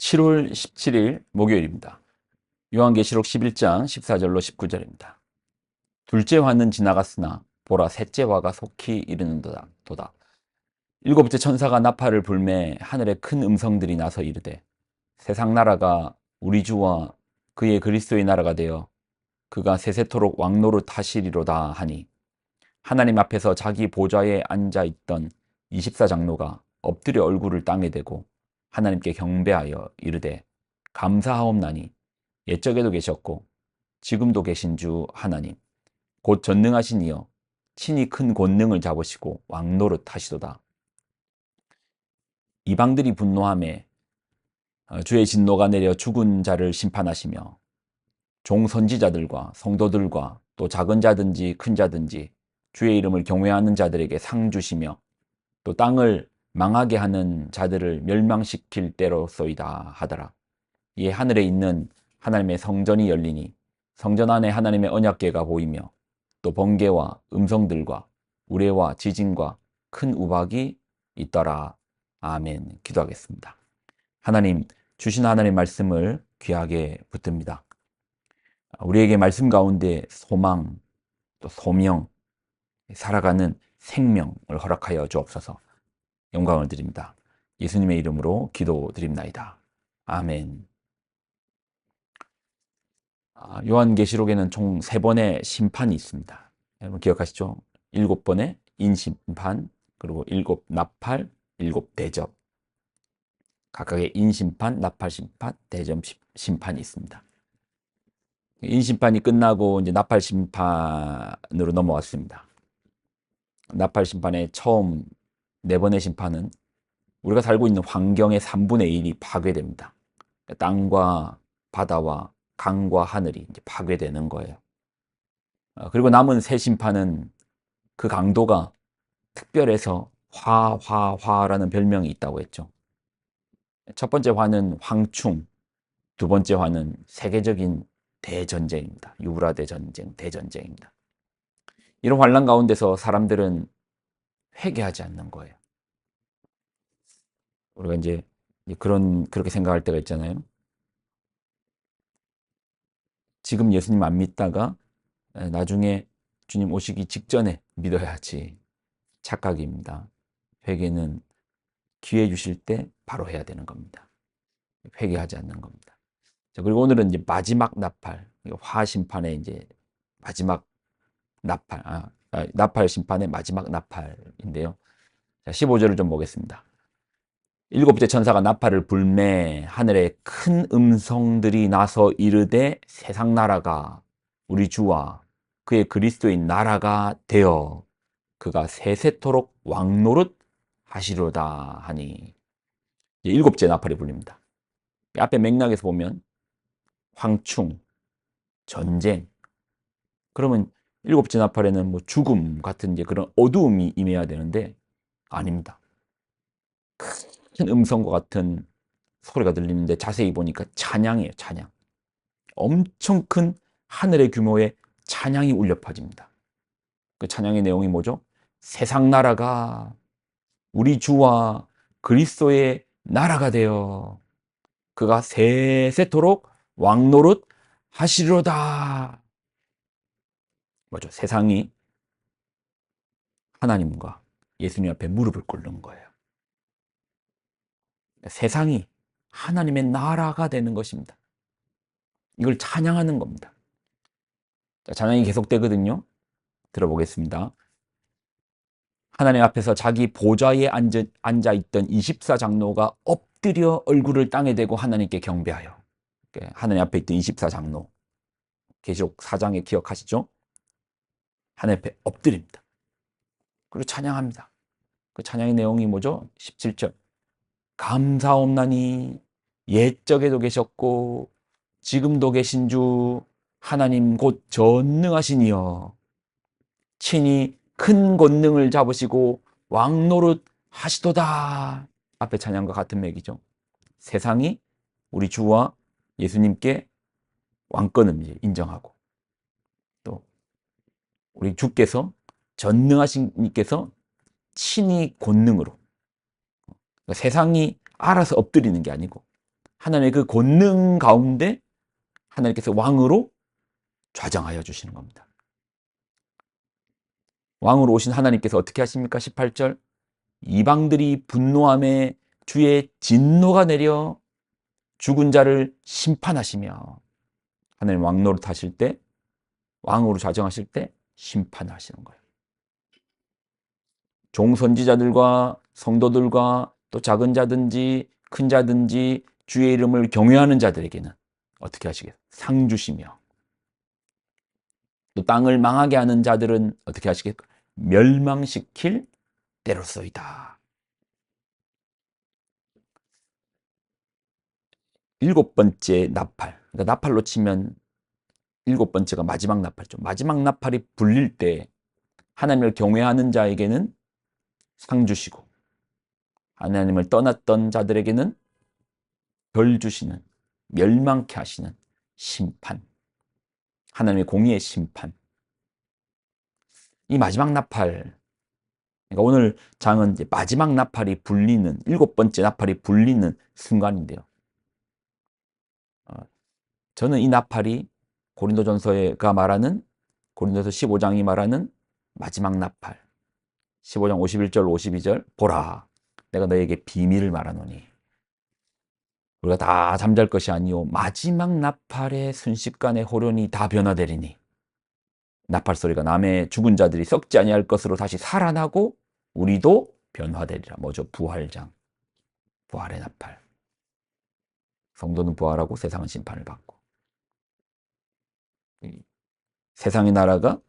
7월 17일 목요일입니다. 요한계시록 11장 14절로 19절입니다. 둘째 화는 지나갔으나 보라 셋째 화가 속히 이르는도다. 일곱째 천사가 나팔을 불매 하늘에 큰 음성들이 나서 이르되 세상 나라가 우리 주와 그의 그리스도의 나라가 되어 그가 세세토록 왕노릇 하시리로다 하니 하나님 앞에서 자기 보좌에 앉아 있던 24장로가 엎드려 얼굴을 땅에 대고 하나님께 경배하여 이르되 감사하옵나니 옛적에도 계셨고 지금도 계신 주 하나님 곧 전능하신 이여 친히 큰 권능을 잡으시고 왕노릇 하시도다. 이방들이 분노하매 주의 진노가 내려 죽은 자를 심판하시며 종 선지자들과 성도들과 또 작은 자든지 큰 자든지 주의 이름을 경외하는 자들에게 상 주시며 또 땅을 망하게 하는 자들을 멸망시킬 때로소이다 하더라. 이에 하늘에 있는 하나님의 성전이 열리니 성전 안에 하나님의 언약궤가 보이며 또 번개와 음성들과 우레와 지진과 큰 우박이 있더라. 아멘. 기도하겠습니다. 하나님, 주신 하나님의 말씀을 귀하게 붙듭니다. 우리에게 말씀 가운데 소망, 또 소명, 살아가는 생명을 허락하여 주옵소서. 영광을 드립니다. 예수님의 이름으로 기도드립나이다. 아멘. 요한계시록에는 총 3번의 심판이 있습니다. 여러분 기억하시죠? 7번의 인심판, 그리고 7 나팔, 7 대접. 각각의 인심판, 나팔심판, 대접 심판이 있습니다. 인심판이 끝나고 이제 나팔심판으로 넘어왔습니다. 나팔심판의 처음 4번의 심판은 우리가 살고 있는 환경의 3분의 1이 파괴됩니다. 땅과 바다와 강과 하늘이 이제 파괴되는 거예요. 그리고 남은 세 심판은 그 강도가 특별해서 화라는 별명이 있다고 했죠. 첫 번째 화는 황충, 두 번째 화는 세계적인 대전쟁입니다. 유브라데 전쟁, 대전쟁입니다. 이런 환란 가운데서 사람들은 회개하지 않는 거예요. 우리가 이제 그렇게 생각할 때가 있잖아요. 지금 예수님 안 믿다가 나중에 주님 오시기 직전에 믿어야지. 착각입니다. 회개는 기회 주실 때 바로 해야 되는 겁니다. 회개하지 않는 겁니다. 자, 그리고 오늘은 이제 마지막 나팔, 화 심판의 이제 마지막 나팔, 나팔 심판의 마지막 나팔인데요. 자, 15절을 좀 보겠습니다. 일곱째 천사가 나팔을 불매 하늘에 큰 음성들이 나서 이르되 세상 나라가 우리 주와 그의 그리스도인 나라가 되어 그가 세세토록 왕노릇 하시로다 하니 일곱째 나팔이 불립니다. 앞에 맥락에서 보면 황충, 전쟁, 그러면 일곱째 나팔에는 뭐 죽음 같은 이제 그런 어두움이 임해야 되는데 아닙니다. 큰 음성과 같은 소리가 들리는데 자세히 보니까 찬양이에요. 찬양. 엄청 큰 하늘의 규모의 찬양이 울려 퍼집니다. 그 찬양의 내용이 뭐죠? 세상 나라가 우리 주와 그리스도의 나라가 되어 그가 세세토록 왕노릇 하시리로다. 뭐죠? 세상이 하나님과 예수님 앞에 무릎을 꿇는 거예요. 세상이 하나님의 나라가 되는 것입니다. 이걸 찬양하는 겁니다. 자, 찬양이 계속되거든요. 들어보겠습니다. 하나님 앞에서 자기 보좌에 앉아있던 24장로가 엎드려 얼굴을 땅에 대고 하나님께 경배하여. 하나님 앞에 있던 24장로. 계시록 4장에 기억하시죠? 하나님 앞에 엎드립니다. 그리고 찬양합니다. 그 찬양의 내용이 뭐죠? 17절. 감사옵나니 옛적에도 계셨고 지금도 계신 주 하나님 곧 전능하신 이여 친히 큰 권능을 잡으시고 왕노릇 하시도다. 앞에 찬양과 같은 맥이죠. 세상이 우리 주와 예수님께 왕권을 인정하고 또 우리 주께서 전능하신 이께서 친히 권능으로, 그러니까 세상이 알아서 엎드리는 게 아니고 하나님의 그 권능 가운데 하나님께서 왕으로 좌정하여 주시는 겁니다. 왕으로 오신 하나님께서 어떻게 하십니까? 18절 이방들이 분노함에 주의 진노가 내려 죽은 자를 심판하시며 하나님 왕노릇 하실 때 왕으로 좌정하실 때 심판하시는 거예요. 종선지자들과 성도들과 또 작은 자든지 큰 자든지 주의 이름을 경외하는 자들에게는 어떻게 하시겠어요? 상 주시며 또 땅을 망하게 하는 자들은 어떻게 하시겠어요? 멸망시킬 때로소이다. 일곱 번째 나팔. 그러니까 나팔로 치면 일곱 번째가 마지막 나팔이죠. 마지막 나팔이 불릴 때 하나님을 경외하는 자에게는 상 주시고 하나님을 떠났던 자들에게는 벌 주시는 멸망케 하시는 심판. 하나님의 공의의 심판. 이 마지막 나팔. 그러니까 오늘 장은 이제 마지막 나팔이 불리는 일곱 번째 나팔이 불리는 순간인데요. 저는 이 나팔이 고린도전서가 말하는 고린도서 15장이 말하는 마지막 나팔 15장 51절 52절 보라 내가 너에게 비밀을 말하노니 우리가 다 잠잘 것이 아니요 마지막 나팔의 순식간에 호련이 다 변화되리니 나팔 소리가 남의 죽은 자들이 썩지 아니할 것으로 다시 살아나고 우리도 변화되리라. 뭐죠? 부활장 부활의 나팔. 성도는 부활하고 세상은 심판을 받고 세상의 나라가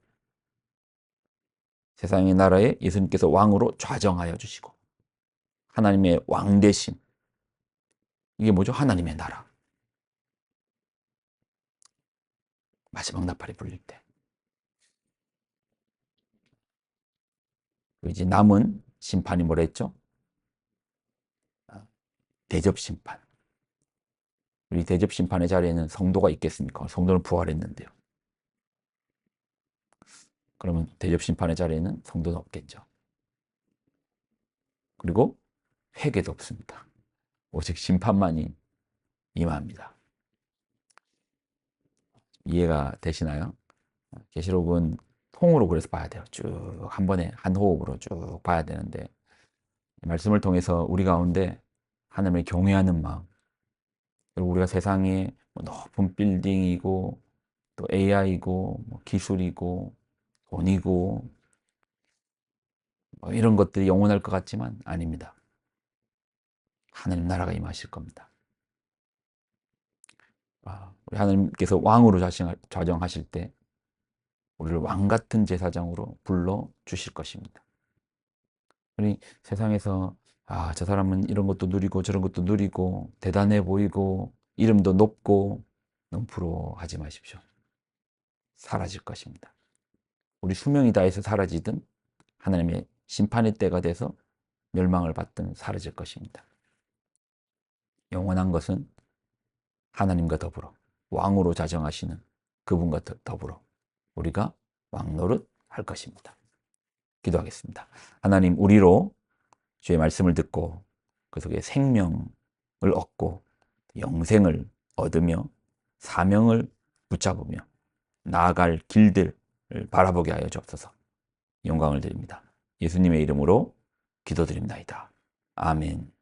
세상의 나라에 예수님께서 왕으로 좌정하여 주시고 하나님의 왕되심 이게 뭐죠? 하나님의 나라. 마지막 나팔이 불릴 때 이제 남은 심판이 뭐라 했죠? 대접심판. 우리 대접심판의 자리에는 성도가 있겠습니까? 성도는 부활했는데요. 그러면 대접심판의 자리에는 성도는 없겠죠. 그리고 회개도 없습니다. 오직 심판만이 임합니다. 이해가 되시나요? 계시록은 통으로 그래서 봐야 돼요. 쭉 한 번에 한 호흡으로 쭉 봐야 되는데 말씀을 통해서 우리 가운데 하나님을 경외하는 마음 그리고 우리가 세상에 높은 빌딩이고 또 AI고 기술이고 돈이고 이런 것들이 영원할 것 같지만 아닙니다. 하나님 나라가 임하실 겁니다. 우리 하나님께서 왕으로 좌정하실 때 우리를 왕 같은 제사장으로 불러 주실 것입니다. 우리 세상에서 저 사람은 이런 것도 누리고 저런 것도 누리고 대단해 보이고 이름도 높고 너무 부러워하지 마십시오. 사라질 것입니다. 우리 수명이 다해서 사라지든 하나님의 심판의 때가 돼서 멸망을 받든 사라질 것입니다. 영원한 것은 하나님과 더불어 왕으로 자정하시는 그분과 더불어 우리가 왕노릇 할 것입니다. 기도하겠습니다. 하나님 우리로 주의 말씀을 듣고 그 속에 생명을 얻고 영생을 얻으며 사명을 붙잡으며 나아갈 길들을 바라보게 하여 주옵소서. 영광을 드립니다. 예수님의 이름으로 기도드립니다. 아멘.